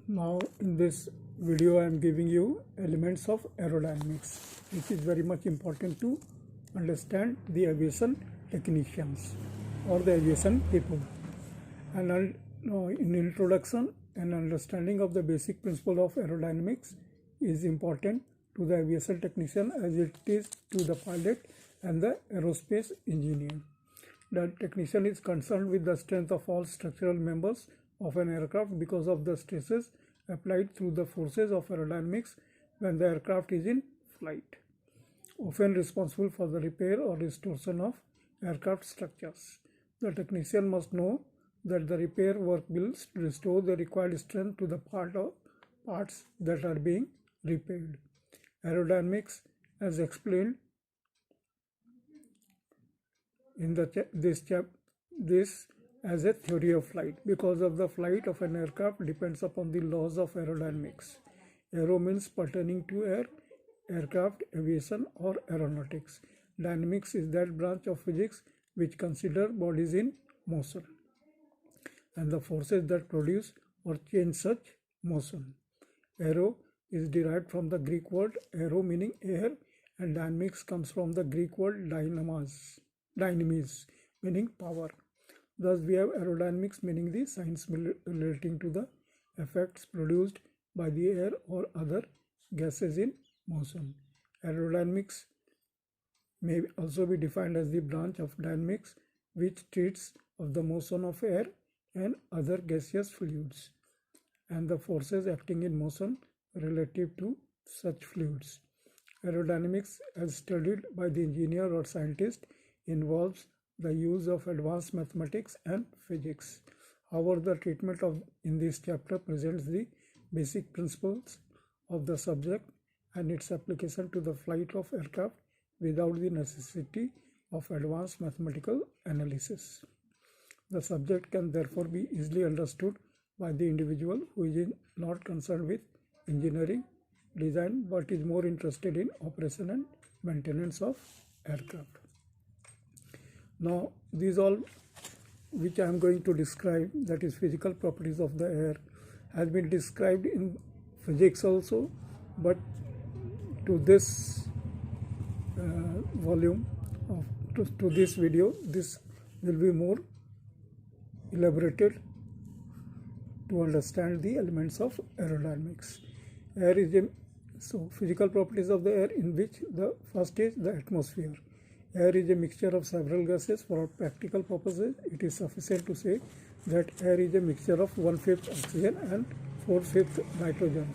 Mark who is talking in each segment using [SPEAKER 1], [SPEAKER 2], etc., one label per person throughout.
[SPEAKER 1] Now in this video I am giving you elements of aerodynamics, which is very much important to understand the aviation technicians or the aviation people. And in introduction, an understanding of the basic principle of aerodynamics is important to the aviation technician as it is to the pilot and the aerospace engineer. The technician is concerned with the strength of all structural members of an aircraft because of the stresses applied through the forces of aerodynamics when the aircraft is in flight, often responsible for the repair or restoration of aircraft structures. The technician must know that the repair work will restore the required strength to the parts that are being repaired. Aerodynamics, as explained in this as a theory of flight, because of the flight of an aircraft depends upon the laws of aerodynamics. Aero means pertaining to air, aircraft, aviation or aeronautics. Dynamics is that branch of physics which consider bodies in motion and the forces that produce or change such motion. Aero is derived from the Greek word aero meaning air, and dynamics comes from the Greek word dynamis meaning power. Thus we have aerodynamics meaning the science relating to the effects produced by the air or other gases in motion. Aerodynamics may also be defined as the branch of dynamics which treats of the motion of air and other gaseous fluids and the forces acting in motion relative to such fluids. Aerodynamics, as studied by the engineer or scientist, involves the use of advanced mathematics and physics. However, the treatment in this chapter presents the basic principles of the subject and its application to the flight of aircraft without the necessity of advanced mathematical analysis. The subject can therefore be easily understood by the individual who is not concerned with engineering design but is more interested in operation and maintenance of aircraft. Now, these all which I am going to describe, that is physical properties of the air, has been described in physics also, but to this volume to this video, this will be more elaborated to understand the elements of aerodynamics. Air is physical properties of the air, in which the first is the atmosphere. Air is a mixture of several gases. For practical purposes, it is sufficient to say that air is a mixture of 1/5 oxygen and 4/5 nitrogen.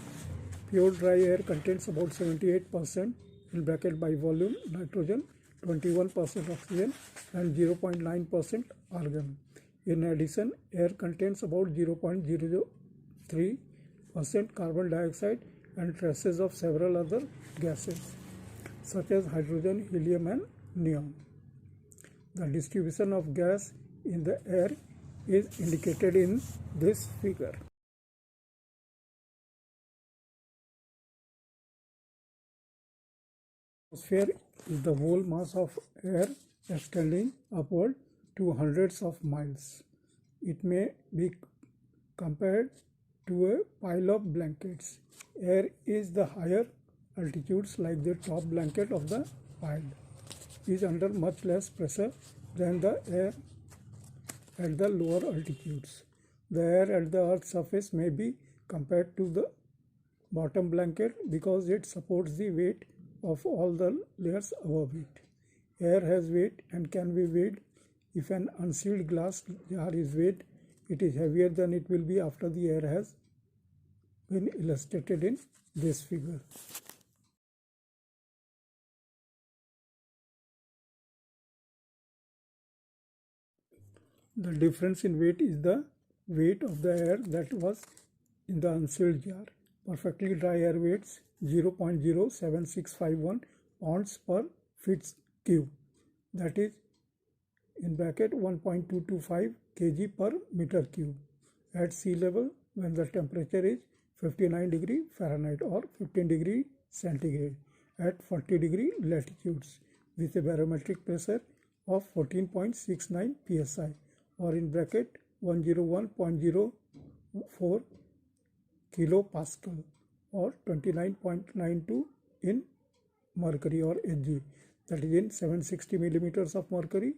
[SPEAKER 1] Pure dry air contains about 78% in bracket by volume nitrogen, 21% oxygen and 0.9% argon. In addition, air contains about 0.003% carbon dioxide and traces of several other gases such as hydrogen, helium and neon. The distribution of gas in the air is indicated in this figure. Atmosphere is the whole mass of air extending upward to hundreds of miles. It may be compared to a pile of blankets. Air is the higher altitudes, like the top blanket of the pile, is under much less pressure than the air at the lower altitudes. The air at the Earth's surface may be compared to the bottom blanket because it supports the weight of all the layers above it. Air has weight and can be weighed. If an unsealed glass jar is weighed, it is heavier than it will be after the air has been illustrated in this figure. The difference in weight is the weight of the air that was in the unsealed jar. Perfectly dry air weighs 0.07651 pounds per feet cube, that is in bracket 1.225 kg per meter cube at sea level when the temperature is 59 degree Fahrenheit or 15 degree centigrade at 40 degree latitudes with a barometric pressure of 14.69 psi or in bracket 101.04 kilopascal or 29.92 in mercury or Hg, that is in 760 millimeters of mercury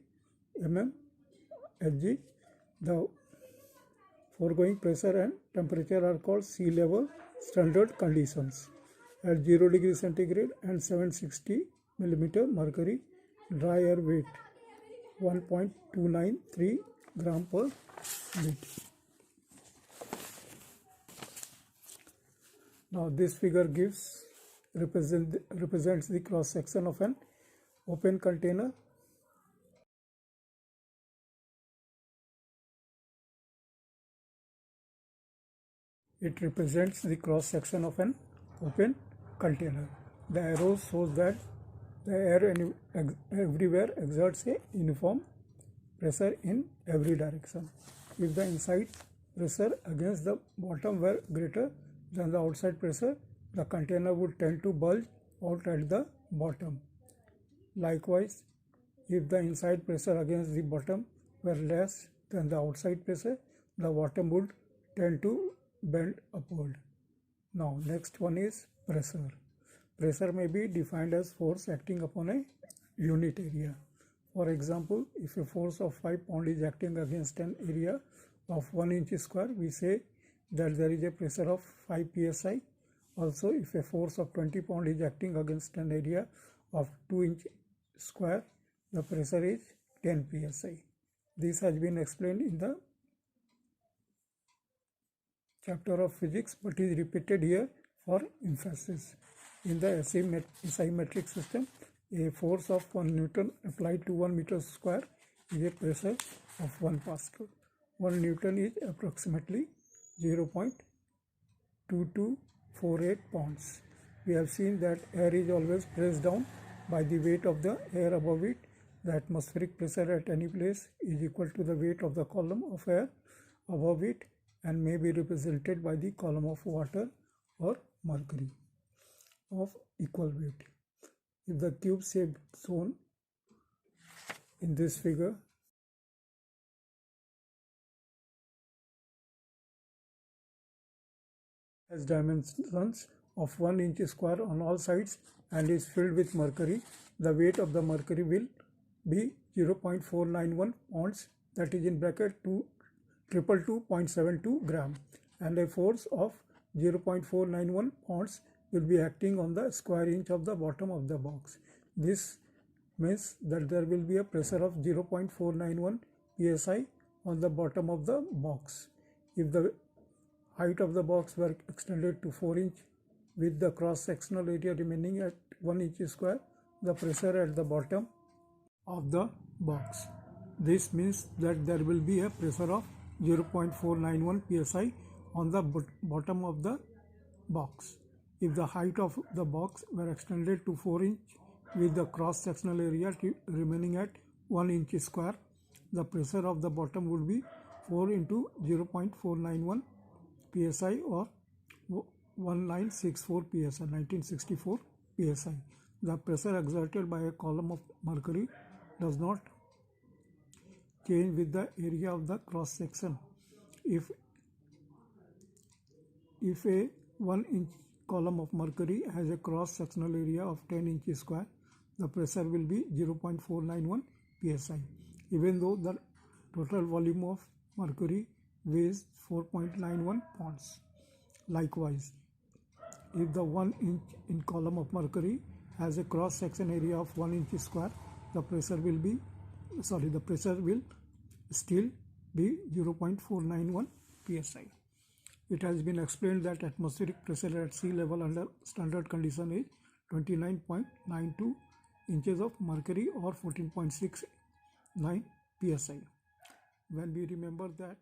[SPEAKER 1] Hg. The foregoing pressure and temperature are called sea level standard conditions. At 0 degree centigrade and 760 millimeter mercury, dry air weight 1.293 gram per liter. Now this figure represents the cross section of an open container. It represents the cross section of an open container. The arrow shows that the air everywhere exerts a uniform pressure in every direction. If the inside pressure against the bottom were greater than the outside pressure, the container would tend to bulge out at the bottom. Likewise, if the inside pressure against the bottom were less than the outside pressure, the bottom would tend to bend upward. Now, next one is pressure. Pressure may be defined as force acting upon a unit area. For example, if a force of 5 pound is acting against an area of 1 inch square, we say that there is a pressure of 5 psi. Also, if a force of 20 pound is acting against an area of 2 inch square, the pressure is 10 psi. This has been explained in the chapter of physics, but is repeated here for emphasis. In the asymmetric system, a force of 1 Newton applied to 1 meter square is a pressure of 1 Pascal. 1 Newton is approximately 0.2248 pounds. We have seen that air is always pressed down by the weight of the air above it. The atmospheric pressure at any place is equal to the weight of the column of air above it and may be represented by the column of water or mercury of equal weight. If the cube shape shown in this figure has dimensions of 1 inch square on all sides and is filled with mercury, the weight of the mercury will be 0.491 pounds, that is in bracket 222.72 gram, and a force of 0.491 pounds will be acting on the square inch of the bottom of the box. This means that there will be a pressure of 0.491 psi on the bottom of the box. If the height of the box were extended to 4 inch with the cross-sectional area remaining at 1 inch square, the pressure at the bottom of the box. This means that there will be a pressure of 0.491 psi on the bottom of the box. If the height of the box were extended to 4 inch with the cross-sectional area remaining at 1 inch square, the pressure of the bottom would be 4 into 0.491 psi or 1964 psi. The pressure exerted by a column of mercury does not change with the area of the cross section. If a 1 inch column of mercury has a cross sectional area of 10 inches square, the pressure will be 0.491 psi, even though the total volume of mercury weighs 4.91 pounds. Likewise, if the 1 inch in column of mercury has a cross section area of 1 inch square, the pressure will still be 0.491 psi. It has been explained that atmospheric pressure at sea level under standard condition is 29.92 inches of mercury or 14.69 psi. When we remember that